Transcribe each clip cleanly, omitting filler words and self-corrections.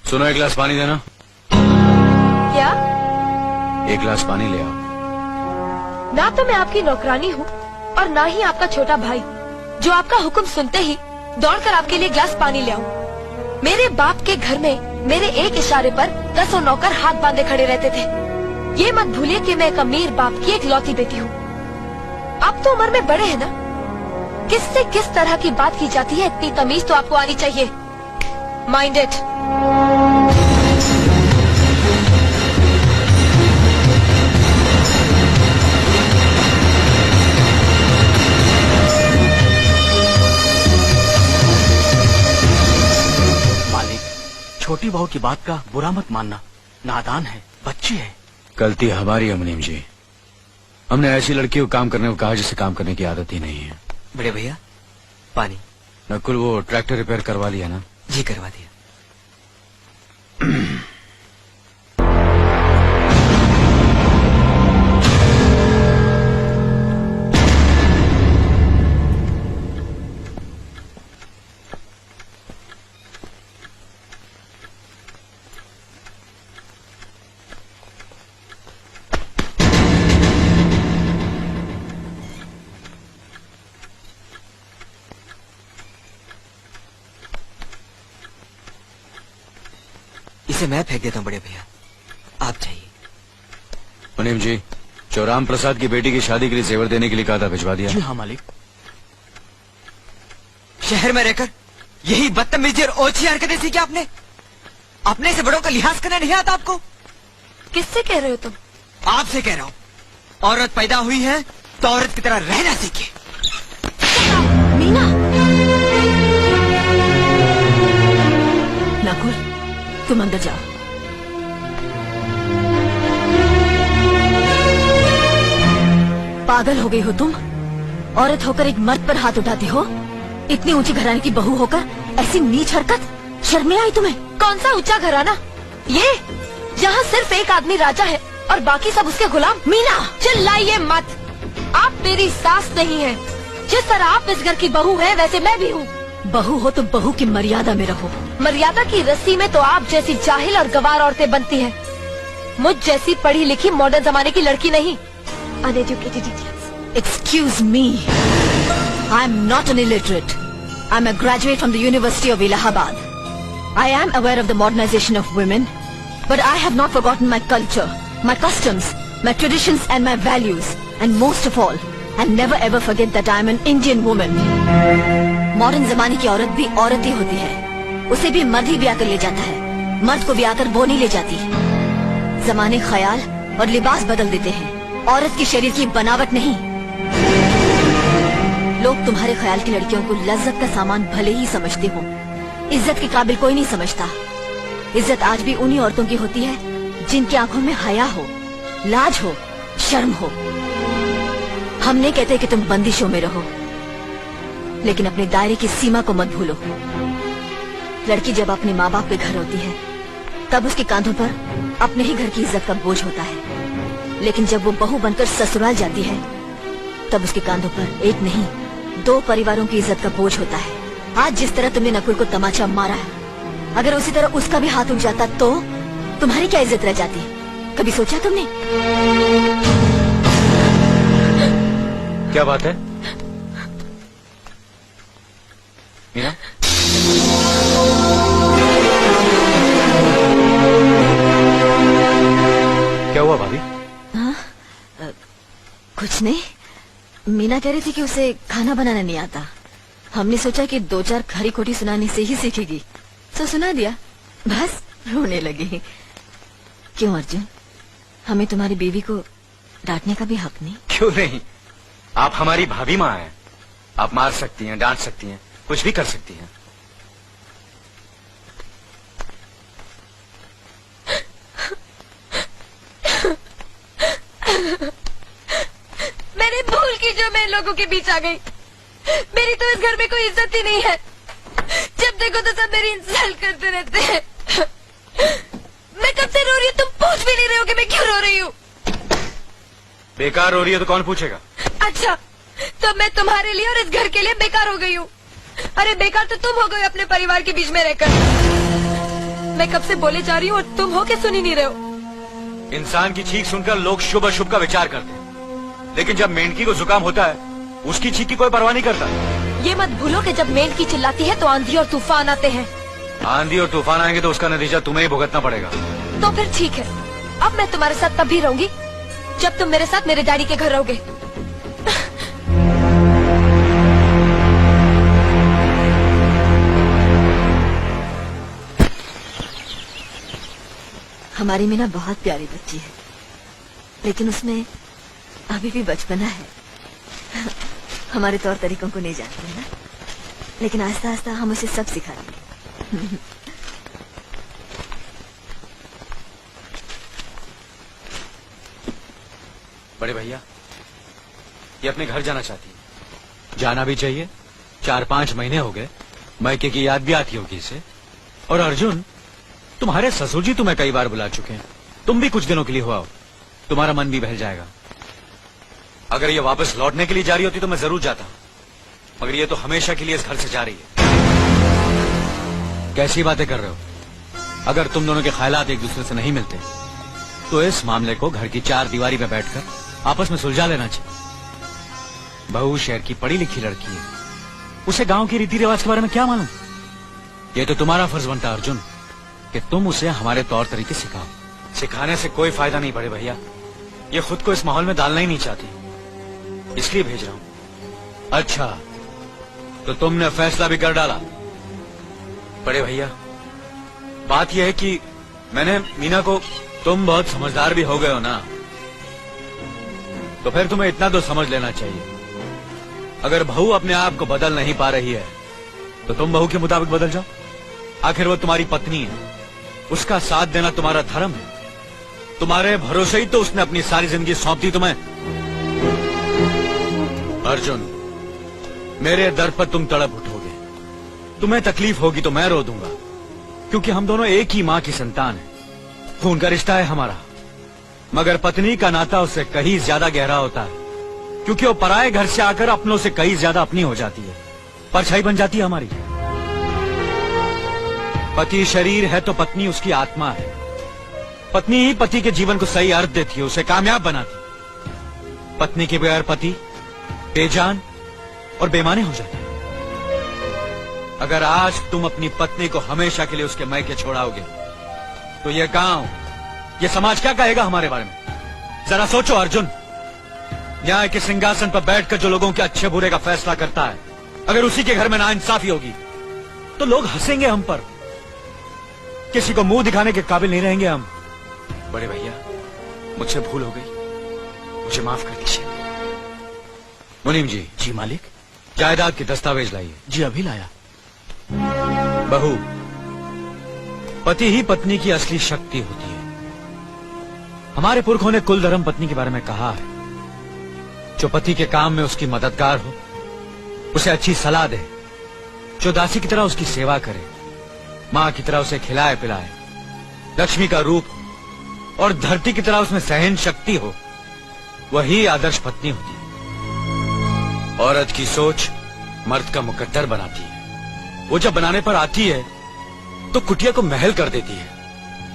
सुनो, एक गिलास पानी देना। क्या? एक गिलास पानी ले आओ। ना तो मैं आपकी नौकरानी हूँ और ना ही आपका छोटा भाई जो आपका हुक्म सुनते ही दौड़कर आपके लिए गिलास पानी ले आऊं। मेरे बाप के घर में मेरे एक इशारे पर 10 नौकर हाथ बांधे खड़े रहते थे। ये मत भूलिए कि मैं एक अमीर बाप की एक लौती बेटी हूँ। आप तो उम्र में बड़े हैं ना, किससे किस तरह की बात की जाती है इतनी तमीज तो आपको आनी चाहिए। Mind it. छोटी बहू की बात का बुरा मत मानना, नादान है, बच्ची है। गलती हमारी है मुनीम जी। हमने ऐसी लड़की को काम करने को कहा जिसे काम करने की आदत ही नहीं है। बड़े भैया पानी। नकुल, वो ट्रैक्टर रिपेयर करवा लिया ना? जी करवा दिया। इसे मैं फेंक देता हूँ बड़े भैया, आप जाइए। मुनीम जी, चौराम प्रसाद की बेटी की शादी के लिए जेवर देने के लिए कहा था, भिजवा दिया? जी हाँ मालिक। शहर में रहकर यही बदतमीजी और ओछी हरकतें सीखी आपने? अपने से बड़ों का लिहाज करना नहीं आता आपको? किससे कह रहे हो तुम? आपसे कह रहा हूँ। औरत पैदा हुई है तो औरत की तरह रहना सीखे। मीना। नकुल, तुम अंदर जाओ। पागल हो गई हो तुम? औरत होकर एक मर्द पर हाथ उठाती हो? इतनी ऊंची घराने की बहू होकर ऐसी नीच हरकत, शर्म नहीं आई तुम्हें? कौन सा ऊंचा घराना? ये यहाँ सिर्फ एक आदमी राजा है और बाकी सब उसके गुलाम। मीना, चिल्लाइए मत। आप मेरी सास नहीं है। जिस तरह आप इस घर की बहू है वैसे मैं भी हूँ। बहू हो तो बहू की मर्यादा में रहो। मर्यादा की रस्सी में तो आप जैसी जाहिल और गवार औरतें बनती हैं। मुझ जैसी पढ़ी लिखी मॉडर्न जमाने की लड़की नहीं। Uneducated idiots. Excuse me. I am not an illiterate. I am a graduate from the University of Allahabad. I am aware of the modernization of women, but I have not forgotten my culture, my customs, my traditions and my values. And most of all, I never ever forget that I am an Indian woman. Modern जमाने की औरत भी औरत ही होती है। उसे भी मर्द ही ब्याह कर ले जाता है, मर्द को ब्याह कर वो नहीं ले जाती। जमाने ख्याल और लिबास बदल देते हैं, औरत के शरीर की बनावट नहीं। लोग तुम्हारे ख्याल की लड़कियों को लज्जत का सामान भले ही समझते हो, इज्जत के काबिल कोई नहीं समझता। इज्जत आज भी उन्हीं औरतों की होती है जिनकी आंखों में हया हो, लाज हो, शर्म हो। हम नहीं कहते कि तुम बंदिशों में रहो, लेकिन अपने दायरे की सीमा को मत भूलो। लड़की जब अपने माँ बाप के घर होती है तब उसके कांधों पर अपने ही घर की इज्जत का बोझ होता है, लेकिन जब वो बहू बनकर ससुराल जाती है तब उसके कांधों पर एक नहीं 2 परिवारों की इज्जत का बोझ होता है। आज जिस तरह तुमने नकुल को तमाचा मारा है, अगर उसी तरह उसका भी हाथ उठ जाता तो तुम्हारी क्या इज्जत रह जाती? कभी सोचा तुमने? क्या बात है मीना? क्या हुआ भाभी? हाँ, कुछ नहीं। मीना कह रही थी कि उसे खाना बनाना नहीं आता। हमने सोचा कि 2-4 खरी खोटी सुनाने से ही सीखेगी, तो सुना दिया। बस रोने लगी। क्यों अर्जुन, हमें तुम्हारी बीवी को डांटने का भी हक नहीं? क्यों नहीं, आप हमारी भाभी माँ हैं। आप मार सकती हैं, डांट सकती हैं, कुछ भी कर सकती हैं। मैंने भूल की जो मैं इन लोगों के बीच आ गई। मेरी तो इस घर में कोई इज्जत ही नहीं है। जब देखो तो सब मेरी इंसल्ट करते रहते हैं। मैं कब से रो रही हूँ, तुम पूछ भी नहीं रहे हो कि मैं क्यों रो रही हूँ। बेकार हो रही है तो कौन पूछेगा? अच्छा, तो मैं तुम्हारे लिए और इस घर के लिए बेकार हो गई हूँ। अरे बेकार तो तुम हो गए अपने परिवार के बीच में रहकर। मैं कब से बोले जा रही हूँ और तुम हो के सुन ही नहीं रहे हो। इंसान की चीख सुनकर लोग शुभ अशुभ का विचार करते हैं, लेकिन जब मेंढकी को जुकाम होता है उसकी चीख की कोई परवाह नहीं करता। ये मत भूलो कि जब मेंढकी चिल्लाती है तो आंधी और तूफान आते हैं। आंधी और तूफान आएंगे तो उसका नतीजा तुम्हें ही भुगतना पड़ेगा। तो फिर ठीक है, अब मैं तुम्हारे साथ तब भी रहूंगी जब तुम मेरे साथ मेरे डैडी के घर रहोगे। हमारी मीना बहुत प्यारी बच्ची है, लेकिन उसमें अभी भी बचपना है। हमारे तौर तरीकों को नहीं जानते है ना, लेकिन आस्ता आस्ता हम उसे सब सिखा देंगे। बड़े भैया, ये अपने घर जाना चाहती है। जाना भी चाहिए, 4-5 महीने हो गए, मायके की याद भी आती होगी इसे। और अर्जुन, तुम्हारे ससुर जी तुम्हें कई बार बुला चुके हैं, तुम भी कुछ दिनों के लिए हो आओ, तुम्हारा मन भी बहल जाएगा। अगर ये वापस लौटने के लिए जा रही होती तो मैं जरूर जाता, मगर ये तो हमेशा के लिए इस घर से जा रही है। कैसी बातें कर रहे हो? अगर तुम दोनों के ख्यालात एक दूसरे से नहीं मिलते तो इस मामले को घर की 4 दीवारी में बैठकर आपस में सुलझा लेना चाहिए। बहू शहर की पढ़ी लिखी लड़की है, उसे गांव के रीति रिवाज के बारे में क्या मालूम। ये तो तुम्हारा फर्ज बनता अर्जुन कि तुम उसे हमारे तौर तरीके सिखाओ। सिखाने से कोई फायदा नहीं बड़े भैया, ये खुद को इस माहौल में डालना ही नहीं चाहती, इसलिए भेज रहा हूं। अच्छा, तो तुमने फैसला भी कर डाला। बड़े भैया, बात यह है कि मैंने मीना को, तुम बहुत समझदार भी हो गए हो ना, तो फिर तुम्हें इतना तो समझ लेना चाहिए, अगर बहू अपने आप को बदल नहीं पा रही है तो तुम बहू के मुताबिक बदल जाओ। आखिर वो तुम्हारी पत्नी है, उसका साथ देना तुम्हारा धर्म है। तुम्हारे भरोसे ही तो उसने अपनी सारी जिंदगी सौंप दी तुम्हें। अर्जुन, मेरे दर पर तुम तड़प उठोगे, तुम्हें तकलीफ होगी तो मैं रो दूंगा, क्योंकि हम दोनों एक ही मां की संतान हैं, खून का रिश्ता है हमारा। मगर पत्नी का नाता उससे कहीं ज्यादा गहरा होता है, क्योंकि वो पराये घर से आकर अपनों से कहीं ज्यादा अपनी हो जाती है, परछाई बन जाती है हमारी। पति शरीर है तो पत्नी उसकी आत्मा है। पत्नी ही पति के जीवन को सही अर्थ देती है, उसे कामयाब बनाती। पत्नी के बगैर पति बेजान और बेमाने हो जाते हैं। अगर आज तुम अपनी पत्नी को हमेशा के लिए उसके मायके छोड़ाओगे तो ये गांव, ये समाज क्या कहेगा हमारे बारे में? जरा सोचो अर्जुन, न्याय के सिंहासन पर बैठकर जो लोगों के अच्छे बुरे का फैसला करता है, अगर उसी के घर में नाइंसाफी होगी तो लोग हंसेंगे हम पर, किसी को मुंह दिखाने के काबिल नहीं रहेंगे हम। बड़े भैया, मुझसे भूल हो गई, मुझे माफ कर दीजिए। मुनीम जी। जी मालिक। जायदाद के दस्तावेज लाइए। जी अभी लाया। बहू, पति ही पत्नी की असली शक्ति होती है। हमारे पुरखों ने कुल धर्म पत्नी के बारे में कहा है, जो पति के काम में उसकी मददगार हो, उसे अच्छी सलाह दे, जो दासी की तरह उसकी सेवा करे, मां की तरह उसे खिलाए पिलाए, लक्ष्मी का रूप हो और धरती की तरह उसमें सहन शक्ति हो, वही आदर्श पत्नी होती है। औरत की सोच मर्द का मुकद्दर बनाती है। वो जब बनाने पर आती है तो कुटिया को महल कर देती है,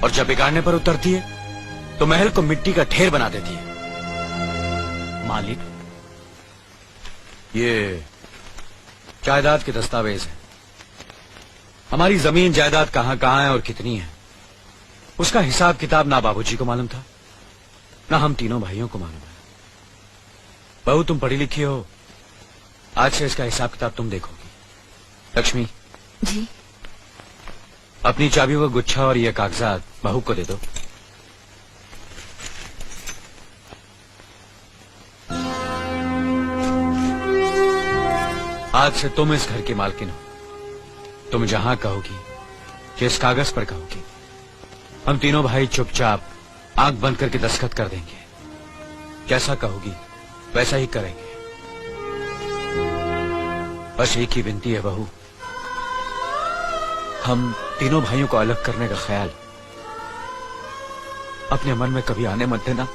और जब बिगाड़ने पर उतरती है तो महल को मिट्टी का ढेर बना देती है। मालिक, ये जायदाद के दस्तावेज हैं। हमारी जमीन जायदाद कहां कहां है और कितनी है, उसका हिसाब किताब ना बाबूजी को मालूम था, ना हम तीनों भाइयों को मालूम है। बहू, तुम पढ़ी लिखी हो, आज से इसका हिसाब किताब तुम देखोगी। लक्ष्मी जी। अपनी चाबी व गुच्छा और ये कागजात बहू को दे दो। आज से तुम इस घर की मालकिन हो। तुम जहां कहोगी, जिस कागज पर कहोगी, हम तीनों भाई चुपचाप आंख बंद करके दस्तखत कर देंगे। जैसा कहोगी वैसा ही करेंगे। बस एक ही विनती है बहू, हम तीनों भाइयों को अलग करने का ख्याल अपने मन में कभी आने मत देना।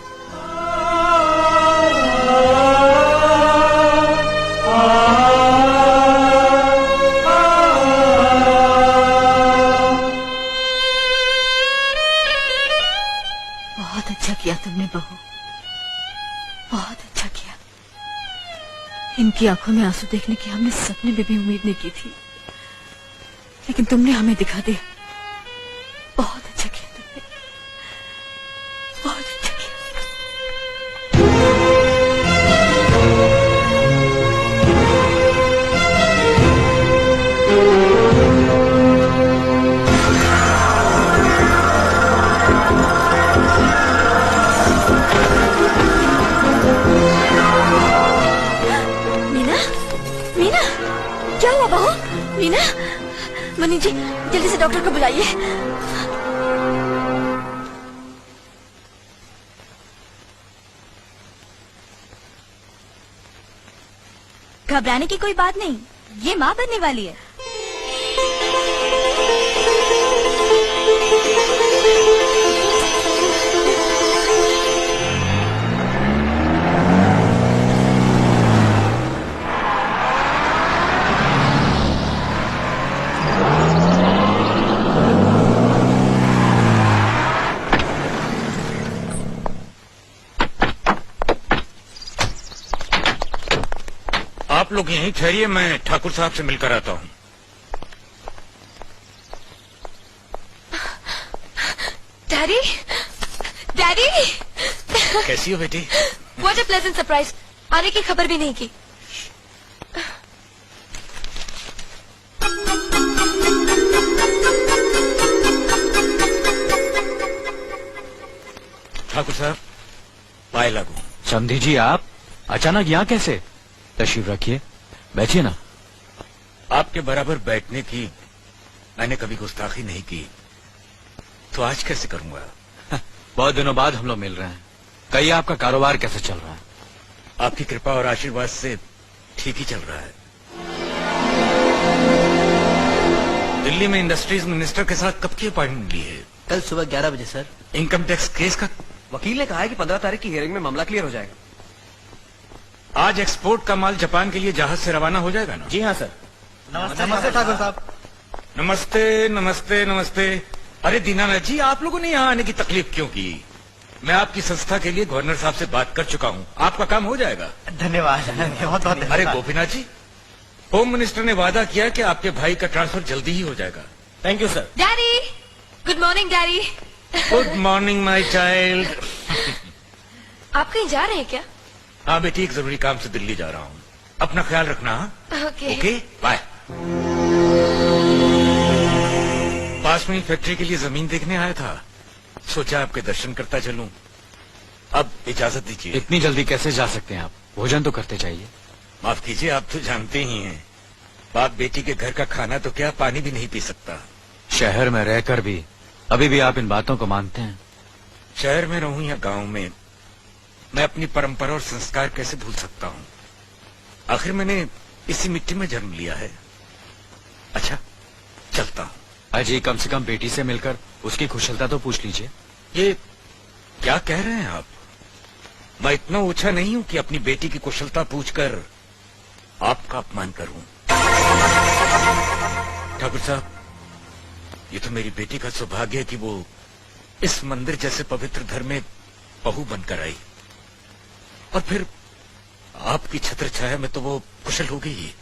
किया तुमने बहू, बहुत अच्छा किया। इनकी आंखों में आंसू देखने की हमने सपने में भी उम्मीद नहीं की थी, लेकिन तुमने हमें दिखा दिया। बहुत अच्छा किया तुमने, बहुत अच्छा किया। मीना, मीना, क्या हुआ बहू? मीना, मनी जी जल्दी से डॉक्टर को बुलाइए। घबराने की कोई बात नहीं, ये माँ बनने वाली है। आप लोग यहीं ठहरिए, मैं ठाकुर साहब से मिलकर आता हूँ। डैडी, डैडी, कैसी हो बेटी? What a pleasant surprise. आने की खबर भी नहीं की। ठाकुर साहब, पाए लागू। समधी जी, आप अचानक यहाँ कैसे? तशरीफ रखिए, बैठिए ना। आपके बराबर बैठने की मैंने कभी गुस्ताखी नहीं की, तो आज कैसे करूंगा? बहुत दिनों बाद हम लोग मिल रहे हैं। कहिए, आपका कारोबार कैसे चल रहा है? आपकी कृपा और आशीर्वाद से ठीक ही चल रहा है। दिल्ली में इंडस्ट्रीज मिनिस्टर के साथ कब की अपॉइंटमेंट ली है? कल सुबह 11 बजे सर। इनकम टैक्स केस का वकील ने कहा है कि 15 तारीख की हियरिंग में मामला क्लियर हो जाएगा। आज एक्सपोर्ट का माल जापान के लिए जहाज से रवाना हो जाएगा ना? जी हाँ सर। नमस्ते ठाकुर साहब। नमस्ते नमस्ते नमस्ते। अरे दीनानाथ जी, आप लोगों ने यहाँ आने की तकलीफ क्यों की? मैं आपकी संस्था के लिए गवर्नर साहब से बात कर चुका हूँ, आपका काम हो जाएगा। धन्यवाद, बहुत बहुत अरे गोपीनाथ जी, होम मिनिस्टर ने वादा किया कि आपके भाई का ट्रांसफर जल्दी ही हो जाएगा। Thank you sir. Daddy, good morning daddy. Good morning my child. आप कहीं जा रहे हैं क्या? हाँ बेटी, एक जरूरी काम से दिल्ली जा रहा हूँ, अपना ख्याल रखना। ओके। Okay, bye. पास में ही फैक्ट्री के लिए जमीन देखने आया था, सोचा आपके दर्शन करता चलूं। अब इजाजत दीजिए। इतनी जल्दी कैसे जा सकते हैं आप? भोजन तो करते जाइए। माफ कीजिए, आप तो जानते ही हैं, बाप बेटी के घर का खाना तो क्या, पानी भी नहीं पी सकता। शहर में रहकर भी अभी भी आप इन बातों को मानते हैं? शहर में रहूं या गांव में, मैं अपनी परंपरा और संस्कार कैसे भूल सकता हूँ? आखिर मैंने इसी मिट्टी में जन्म लिया है। अच्छा, चलता हूँ। अजी, कम से कम बेटी से मिलकर उसकी कुशलता तो पूछ लीजिए। ये क्या कह रहे हैं आप? मैं इतना ऊंचा नहीं हूं कि अपनी बेटी की कुशलता पूछकर आपका अपमान करूं। ठाकुर साहब, ये तो मेरी बेटी का सौभाग्य है कि वो इस मंदिर जैसे पवित्र घर में बहू बनकर आई, और फिर आपकी छत्र छाया में तो वो कुशल हो गई।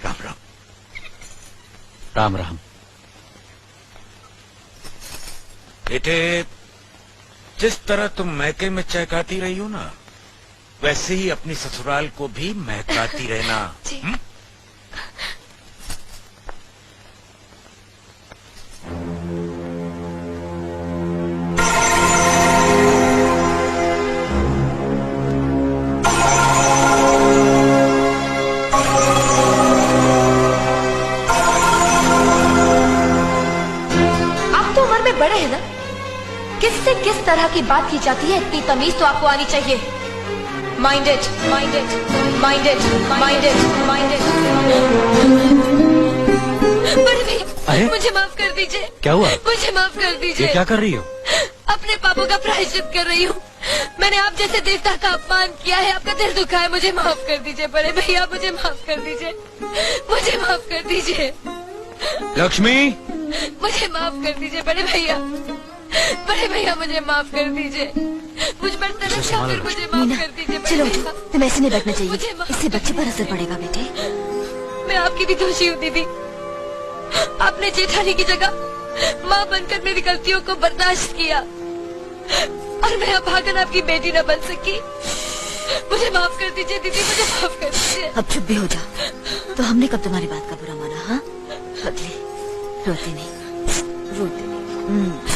राम राम। राम राम। बेटे, जिस तरह तुम मैके में चहकाती रही हो ना, वैसे ही अपनी ससुराल को भी महकाती रहना। जी। बड़े हैं ना, किससे किस तरह की बात की जाती है, इतनी तमीज तो आपको आनी चाहिए। Minded, minded, minded, minded, minded. बड़े भैया, मुझे माफ कर दीजिए। क्या हुआ? मुझे माफ कर दीजिए। ये क्या कर रही हो? अपने पापों का प्रायश्चित कर रही हूँ। मैंने आप जैसे देवता का अपमान किया है, आपका दिल दुखा है, मुझे माफ कर दीजिए बड़े भैया, मुझे माफ कर दीजिए, मुझे माफ कर दीजिए। लक्ष्मी, मुझे माफ कर दीजिए बड़े भैया। बड़े भैया मुझे माफ कर दीजिए, मुझ पर तरस या फिर मुझे माफ मीना, कर दीजिए बड़े चलो भैया। तुम ऐसे नहीं बैठना मुझे चाहिए, माफ इससे बच्चे पर असर पड़ेगा बेटे। मैं आपकी भी दोषी हूँ दीदी। आपने जेठानी की जगह माँ बनकर मेरी गलतियों को बर्दाश्त किया और मैं अभागन आपकी बेटी न बन सकी। मुझे माफ कर दीजिए दीदी, मुझे माफ कर दीजिए। अब चुप भी हो जा। तो हमने कब तुम्हारी बात का बुरा माना? हाँ बदले, रोते नहीं, रोते नहीं।